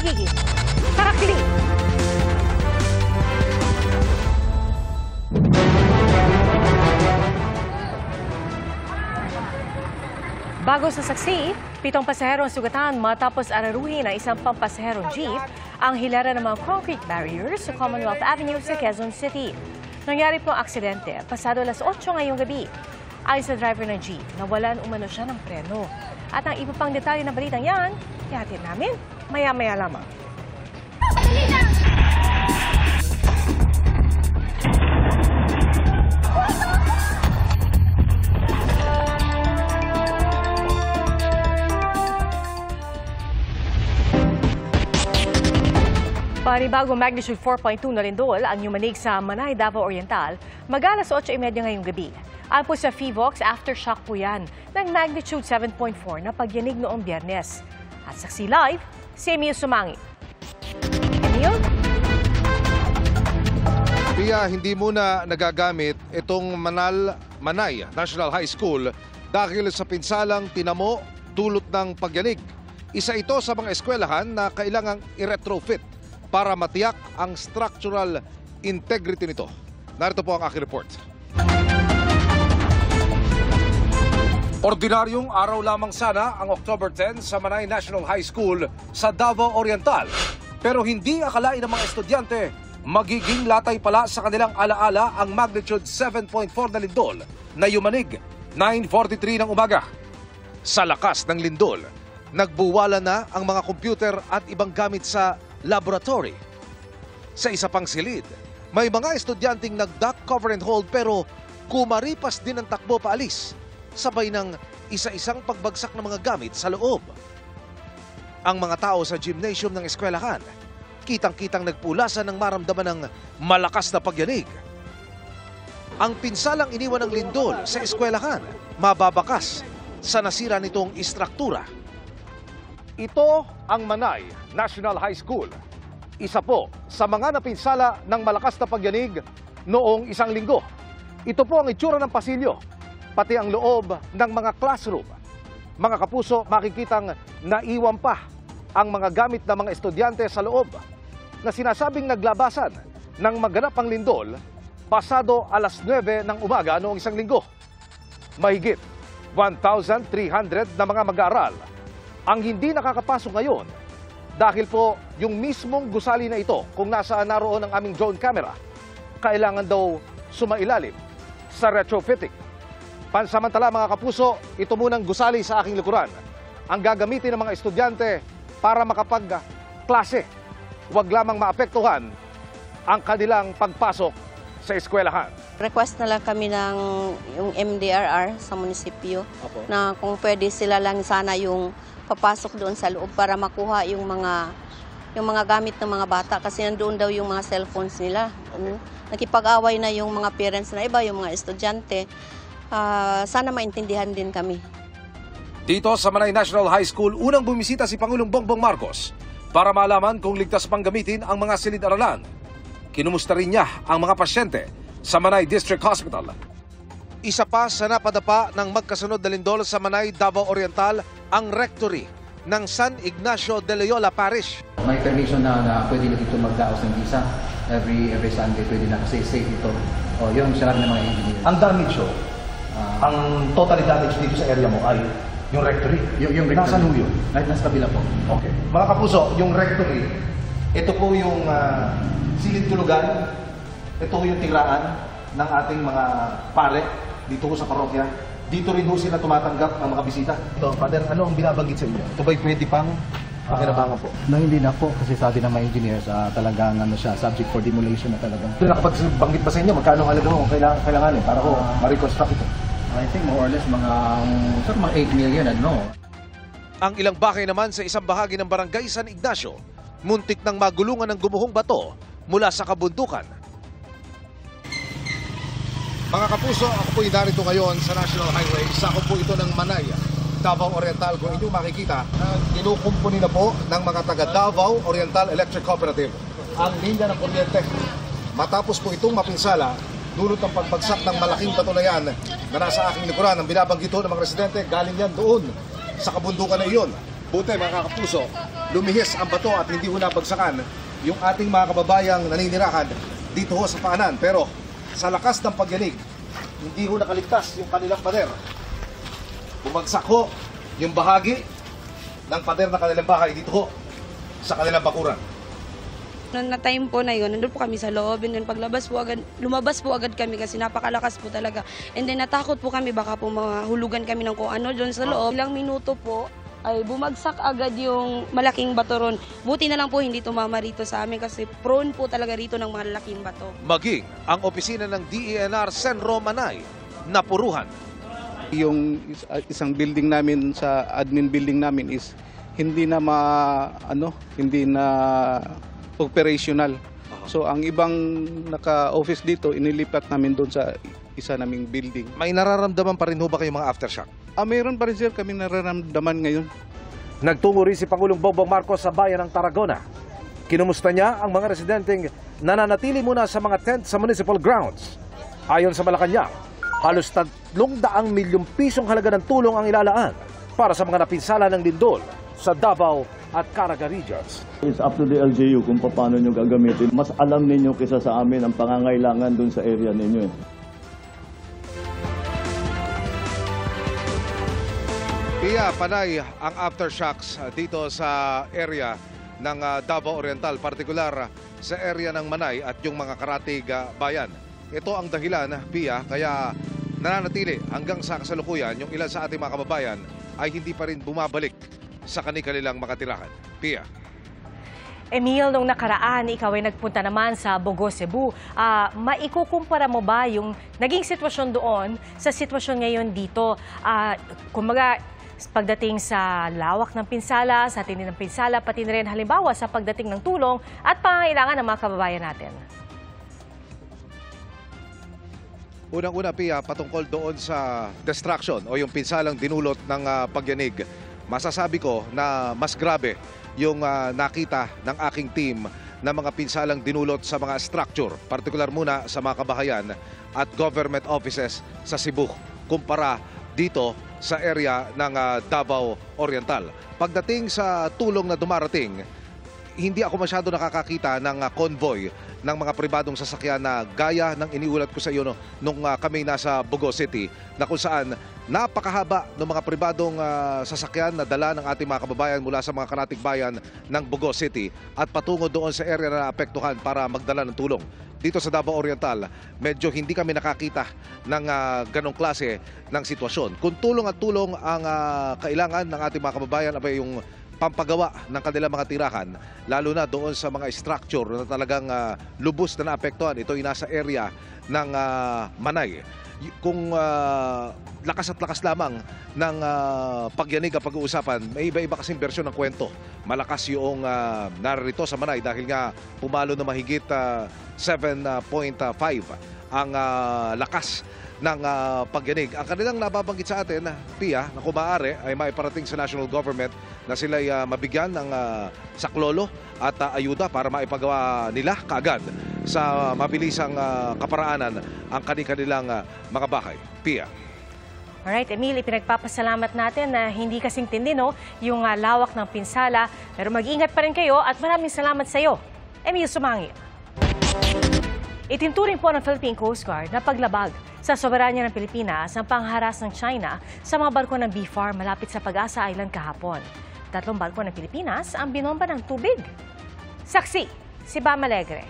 magiging tarakli. Bago sa saksi, 7 pasahero ang sugatan matapos araruhin ng isang pampasaherong jeep ang hilera ng mga concrete barriers sa Commonwealth Avenue sa Quezon City. Nangyari po ang aksidente pasado alas 8 ngayong gabi. Ayon sa driver ng jeep, nawalan umano siya ng preno. At ang iba pang detalye ng balitang yan, ihatid namin maya-maya lamang. Panibagong magnitude 4.2 na lindol ang yumanig sa Manay, Davao Oriental mag-alas 8:30 ngayong gabi. Ayon po sa PHIVOLCS, aftershock po yan ng magnitude 7.4 na pagyanig noong Biyernes. At saksi live, si Emil Sumangi. Emil? Pia, hindi muna nagagamit itong Manay National High School dahil sa pinsalang tinamo dulot ng pagyanig. Isa ito sa mga eskwelahan na kailangang i-retrofit para matiyak ang structural integrity nito. Narito po ang aking report. Ordinaryong araw lamang sana ang October 10 sa Manay National High School sa Davao Oriental. Pero hindi akalain ng mga estudyante magiging latay pala sa kanilang alaala ang magnitude 7.4 na lindol na yumanig 9:43 ng umaga. Sa lakas ng lindol, nagbuwala na ang mga computer at ibang gamit sa laboratory. Sa isa pang silid, may mga estudyanteng nag-duck, cover and hold pero kumaripas din ang takbo paalis, sabay ng isa-isang pagbagsak ng mga gamit sa loob. Ang mga tao sa gymnasium ng eskwelahan, kitang-kitang nagpulasan ng maramdaman ng malakas na pagyanig. Ang pinsalang iniwan ng lindol sa eskwelahan, mababakas sa nasira nitong istruktura. Ito ang Manay National High School. Isa po sa mga napinsala ng malakas na pagyanig noong isang linggo. Ito po ang itsura ng pasilyo, pati ang loob ng mga classroom. Mga kapuso, makikitang naiwan pa ang mga gamit ng mga estudyante sa loob na sinasabing naglabasan ng maganap ang lindol pasado alas 9 ng umaga noong isang linggo. Mahigit 1,300 na mga mag-aaral ang hindi nakakapasok ngayon dahil po yung mismong gusali na ito, kung nasaan naroon ang aming drone camera, kailangan daw sumailalim sa retrofitting. Pansamantala mga kapuso, ito munang gusali sa aking likuran ang gagamitin ng mga estudyante para makapag-klase. Huwag lamang maapektuhan ang kanilang pagpasok sa eskwelahan. Request na lang kami ng yung MDRR sa munisipyo. Opo. Na kung pwede sila lang sana yung papasok doon sa loob para makuha yung mga gamit ng mga bata kasi nandoon daw yung mga cellphones nila. Nakipag-away na yung mga parents na iba, yung mga estudyante. Sana maintindihan din kami. Dito sa Manay National High School, unang bumisita si Pangulong Bongbong Marcos para malaman kung ligtas pang gamitin ang mga silid-aralan. Kinumusta rin niya ang mga pasyente sa Manay District Hospital. Isa pa sa napadapa ng magkasunod na lindol sa Manay, Davao Oriental, ang rectory ng San Ignacio de Loyola Parish. May permission na pwede na dito magdaos ng visa. Every Sunday pwede na kasi safe ito. O, yun sinabi ng mga engineer. Ang damage ang total damage dito sa area mo ay yung rectory. Yung rectory. Nasaan ho yun? Nasa kabila po. Okay. Mga kapuso, yung rectory, ito po yung silid tulugan, ito yung tiraan ng ating mga pare dito sa parokya. Dito rin ho sila tumatanggap ng mga bisita. Ito, Father, ano ang binabanggit sa inyo? Ito ba'y pwede pang pakinabangan po? No, hindi na po kasi sabi ng mga engineers talagang siya, subject for demolition na talagang. Ito, nakapagbanggit ba sa inyo? Magkano ang halaga mo kailanganin para ho ma-reconstruct ito? I think more or less mga 8 million, ano. Ang ilang bahay naman sa isang bahagi ng barangay San Ignacio, muntik nang magulungan ng gumuhong bato mula sa kabundukan. Mga kapuso, ako po'y narito ngayon sa National Highway. Sakop po ito ng Manay, Davao Oriental. Kung inyo makikita, kinukumpuni na po ng mga taga Davao Oriental Electric Cooperative ang linya ng kuryente. Matapos po itong mapinsala, dulot ng pagbagsak ng malaking bato na yan na nasa aking likuran. Ang binabanggit ng mga residente, galing yan doon sa kabundukan na iyon. Buti mga kapuso, lumihis ang bato at hindi ho nabagsakan yung ating mga kababayang naninirahan dito ho sa paanan. Pero sa lakas ng pagyanig, hindi ho nakaligtas yung kanilang pader. Bumagsak ho yung bahagi ng pader ng kanilang bahay dito ho sa kanilang bakuran. Noong na time po na yun, nandun po kami sa loob, and then paglabas po agad, lumabas po agad kami kasi napakalakas po talaga. And then natakot po kami, baka po mahulugan kami ng kung ano doon sa loob. Ilang minuto po ay bumagsak agad yung malaking bato ron. Buti na lang po hindi tumama rito sa amin kasi prone po talaga rito ng malaking bato. Maging ang opisina ng DENR Senro Manay napuruhan. Yung isang building namin sa admin building namin is hindi na hindi na operational. So ang ibang naka-office dito inilipat namin doon sa isa naming building. May nararamdaman pa rin ho ba kayong mga aftershock? Mayroon pa rin sir kami nararamdaman ngayon. Nagtungo rin si Pangulong Bongbong Marcos sa bayan ng Tarragona. Kinumusta niya ang mga residenteng nananatili muna sa mga tent sa municipal grounds. Ayon sa Malacanang, halos 300 milyong pisong halaga ng tulong ang ilalaan para sa mga napinsala ng lindol sa Davao at Caraga regions. It's up to the LGU kung paano nyo gagamitin. Mas alam ninyo kaysa sa amin ang pangangailangan dun sa area ninyo. Iya, panay ang aftershocks dito sa area ng Davao Oriental, partikular sa area ng Manay at yung mga karatig bayan. Ito ang dahilan, Pia, kaya nananatili hanggang sa kasalukuyan yung ilan sa ating mga kababayan ay hindi pa rin bumabalik sa kanilang mga tirahan. Pia. Emil, nung nakaraan, ikaw ay nagpunta naman sa Bogo, Cebu. Maikukumpara mo ba yung naging sitwasyon doon sa sitwasyon ngayon dito? Kumbaga, pagdating sa lawak ng pinsala, sa tindi ng pinsala, pati na rin halimbawa sa pagdating ng tulong at pangangailangan ng mga kababayan natin. Unang-una, Pia, patungkol doon sa destruction o yung pinsalang dinulot ng pagyanig. Masasabi ko na mas grabe yung nakita ng aking team na mga pinsalang dinulot sa mga structure, partikular muna sa mga kabahayan at government offices sa Cebu, kumpara dito sa area ng Davao Oriental. Pagdating sa tulong na dumarating, hindi ako masyado nakakakita ng convoy ng mga pribadong sasakyan na gaya ng iniulat ko sa iyo nung kami nasa Bogo City, na kung saan napakahaba ng mga pribadong sasakyan na dala ng ating mga kababayan mula sa mga karatig bayan ng Bogo City at patungo doon sa area na naapektuhan para magdala ng tulong. Dito sa Davao Oriental, medyo hindi kami nakakita ng ganong klase ng sitwasyon. Kung tulong at tulong ang kailangan ng ating mga kababayan, abay yung pampagawa ng kanilang mga tirahan, lalo na doon sa mga structure na talagang lubos na naapektuhan. Ito ay nasa area ng Manay. Kung lakas at lakas lamang ng pagyanig ang pag-uusapan, may iba-iba kasing bersyon ng kwento. Malakas yung narito sa Manay dahil nga pumalo na mahigit 7.5 ang lakas ng pagyanig. Ang kanilang nababanggit sa atin, Pia, na kung maaari ay maiparating sa national government na sila'y mabigyan ng saklolo at ayuda para maipagawa nila kaagad sa mabilisang kaparaanan ang kanilang mga bahay. Pia. Alright, Emil, ipinagpapasalamat natin na hindi kasing tindi yung lawak ng pinsala. Pero mag-ingat pa rin kayo at maraming salamat sa iyo, Emil Sumangi. Itinturing po ng Philippine Coast Guard na paglabag sa soberanya ng Pilipinas ang pangharas ng China sa mga barko ng BFAR malapit sa Pag-asa Island kahapon. 3 barko ng Pilipinas ang binomba ng tubig. Saksi, si Bam Alegre.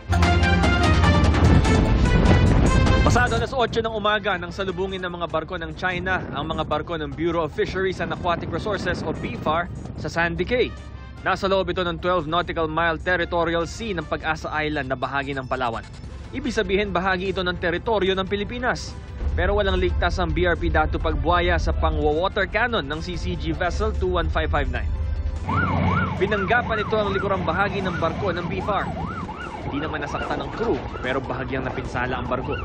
Pasado alas 8 ng umaga nang salubungin ng mga barko ng China ang mga barko ng Bureau of Fisheries and Aquatic Resources o BFAR sa Sandy Cay. Nasa loob ito ng 12 nautical mile territorial sea ng Pag-asa Island na bahagi ng Palawan. Ibig sabihin bahagi ito ng teritoryo ng Pilipinas. Pero walang ligtas ang BRP Datu Pagbuaya sa pang-water cannon ng CCG Vessel 21559. Binanggapan ito ang likurang bahagi ng barko ng BFAR. Hindi naman nasaktan ng crew pero bahagyang napinsala ang barko.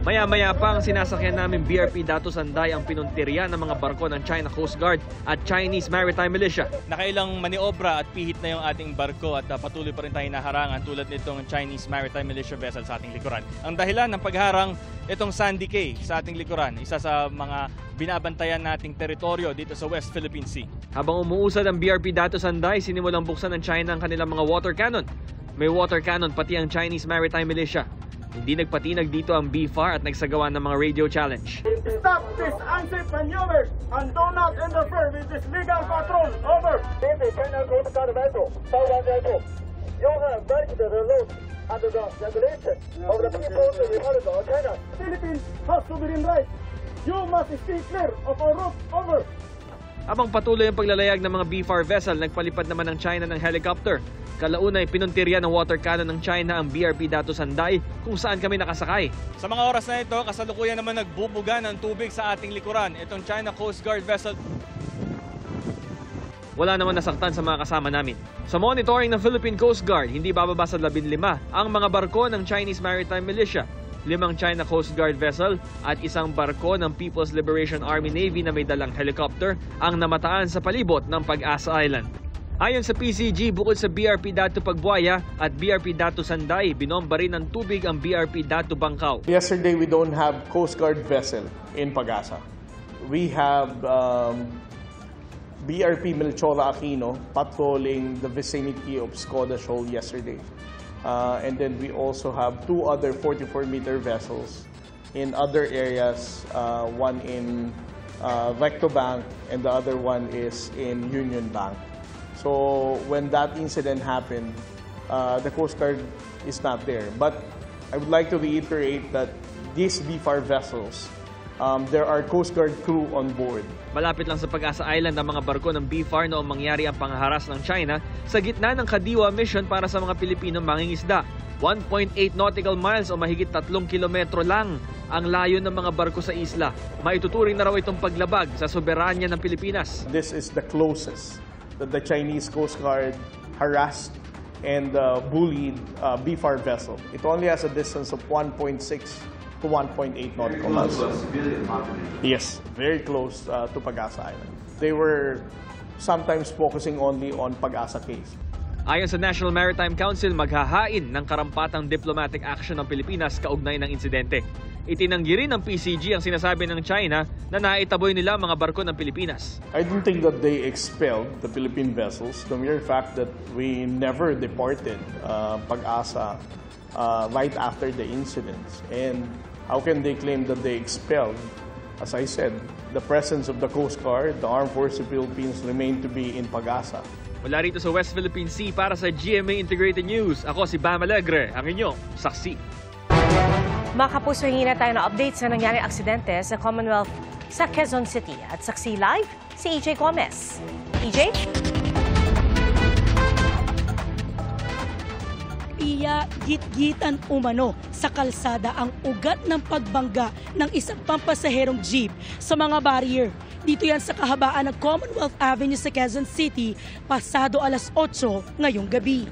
Maya-maya pa ang sinasakyan namin BRP Dato Sanday ang pinuntirya ng mga barko ng China Coast Guard at Chinese Maritime Militia. Nakailang maniobra at pihit na yung ating barko at patuloy pa rin tayo naharangan tulad nitong Chinese Maritime Militia vessel sa ating likuran. Ang dahilan ng pagharang itong Sandy Cay sa ating likuran, isa sa mga binabantayan nating teritoryo dito sa West Philippine Sea. Habang umuusad ang BRP Dato Sanday, sinimulang buksan ng China ang kanilang mga water cannon. May water cannon pati ang Chinese Maritime Militia. Hindi nagpatinag dito ang BFAR at nagsagawa ng mga radio challenge. Stop this unsafe maneuvers and do not interfere with this legal patrol. Over. This is China Coast Guard vessel, Taiwan vessel. You have breached the laws under the regulations of the People's Republic of China. Philippines has sovereign rights. You must stay clear of our route. Over. Habang patuloy ang paglalayag ng mga BFAR vessel, nagpalipad naman ng China ng helicopter. Kalauna ay pinuntirya ng water cannon ng China ang BRP Dato Sanday kung saan kami nakasakay. Sa mga oras na ito, kasalukuyan naman nagbubuga ng tubig sa ating likuran. Itong China Coast Guard vessel. Wala naman nasaktan sa mga kasama namin. Sa monitoring ng Philippine Coast Guard, hindi bababa sa 15 ang mga barko ng Chinese Maritime Militia, 5 China Coast Guard vessel at isang barko ng People's Liberation Army Navy na may dalang helicopter ang namataan sa palibot ng Pag-asa Island. Ayon sa PCG, bukod sa BRP Dato Pagbuaya at BRP Dato Sanday, binomba rin ng tubig ang BRP Dato Bangkao. Yesterday, we don't have Coast Guard vessel in Pag-asa. We have BRP Melchora Aquino patrolling the vicinity of Skoda Shoal yesterday. And then we also have 2 other 44-meter vessels in other areas, one in Recto Bank and the other one is in Union Bank. So when that incident happened, the Coast Guard is not there. But I would like to reiterate that these BFAR vessels, there are Coast Guard crew on board. Malapit lang sa Pag-asa Island ang mga barko ng BFAR noong mangyari ang pangharas ng China sa gitna ng Kadiwa mission para sa mga Pilipinong mangingisda. 1.8 nautical miles o mahigit 3 kilometro lang ang layo ng mga barko sa isla. Maituturing na raw itong paglabag sa soberanya ng Pilipinas. This is the closest that the Chinese Coast Guard harassed and bullied BFAR vessel. It only has a distance of 1.6 to 1.8 nautical miles. Yes, very close to Pag-asa Island. They were sometimes focusing only on Pag-asa case. Ayon sa National Maritime Council, maghahain ng karampatang diplomatic action ng Pilipinas kaugnay ng insidente. Itinanggi rin ng PCG ang sinasabi ng China na naitaboy nila mga barko ng Pilipinas. I don't think that they expelled the Philippine vessels. The mere fact that we never deported Pag-asa right after the incidents. And how can they claim that they expelled? As I said, the presence of the Coast Guard, the Armed Forces of the Philippines remain to be in Pag-asa. Mula rito sa West Philippine Sea para sa GMA Integrated News, ako si Bam Alegre, ang inyong saksi. Mga kapuso, hingi na tayo ng updates sa nangyaring aksidente sa Commonwealth sa Quezon City. At saksi live, si EJ Gomez. EJ? Pia, git-gitan umano sa kalsada ang ugat ng pagbangga ng isang pampasaherong jeep sa mga barrier. Dito yan sa kahabaan ng Commonwealth Avenue sa Quezon City, pasado alas 8 ngayong gabi.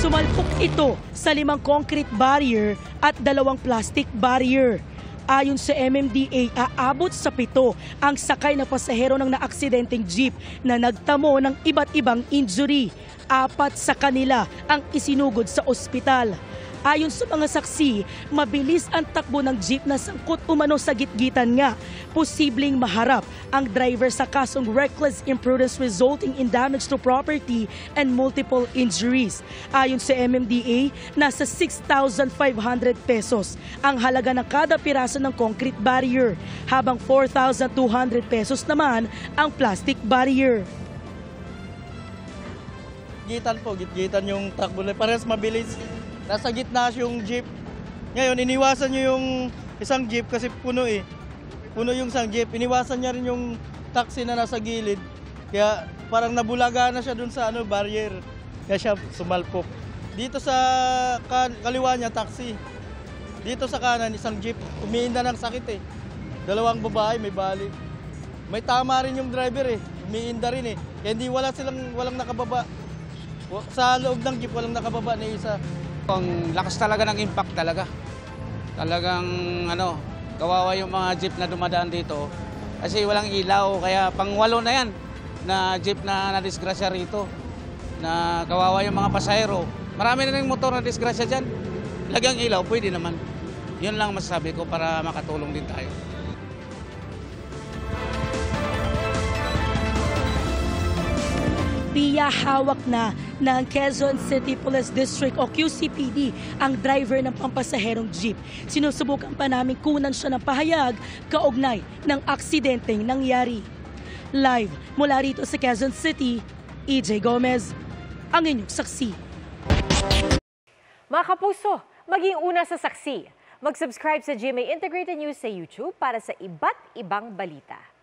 Sumalpok ito sa 5 concrete barrier at 2 plastic barrier. Ayon sa MMDA, aabot sa 7 ang sakay na pasahero ng naaksidenteng jeep na nagtamo ng iba't ibang injury. 4 sa kanila ang isinugod sa ospital. Ayon sa mga saksi, mabilis ang takbo ng jeep na sangkot umano sa gitgitan nga. Posibleng maharap ang driver sa kasong reckless imprudence resulting in damage to property and multiple injuries. Ayon sa MMDA, nasa 6,500 pesos ang halaga ng kada piraso ng concrete barrier, habang 4,200 pesos naman ang plastic barrier. Gitgitan yung takbo. Parehas mabilis. Nasa gitna yung jeep. Ngayon, iniwasan nyo yung isang jeep kasi puno eh. Puno yung isang jeep. Iniwasan niya rin yung taxi na nasa gilid. Kaya parang nabulaga na siya dun sa barrier. Kaya siya sumalpok. Dito sa kaliwa niya, taxi. Dito sa kanan, isang jeep. Umiinda ng sakit eh. 2 babae, may bali. May tama rin yung driver eh. Umiinda rin eh. Kaya hindi walang nakababa. Sa loob ng jeep, walang nakababa na isa. Ang lakas talaga ng impact talaga. Talagang kawawa yung mga jeep na dumadaan dito. Kasi walang ilaw, kaya pang-8 na yan na jeep na nadisgrasya rito. Na kawawa yung mga pasahero. Marami na rin motor na disgrasya dyan. Lagang ilaw, pwede naman. Yun lang masasabi ko para makatulong din tayo. Pia, hawak na ng Quezon City Police District o QCPD ang driver ng pampasaherong jeep. Sinusubukan pa namin kunan siya ng pahayag kaugnay ng aksidenteng nangyari. Live mula rito sa Quezon City, EJ Gomez, ang inyong saksi. Mga kapuso, maging una sa saksi. Mag-subscribe sa GMA Integrated News sa YouTube para sa iba't ibang balita.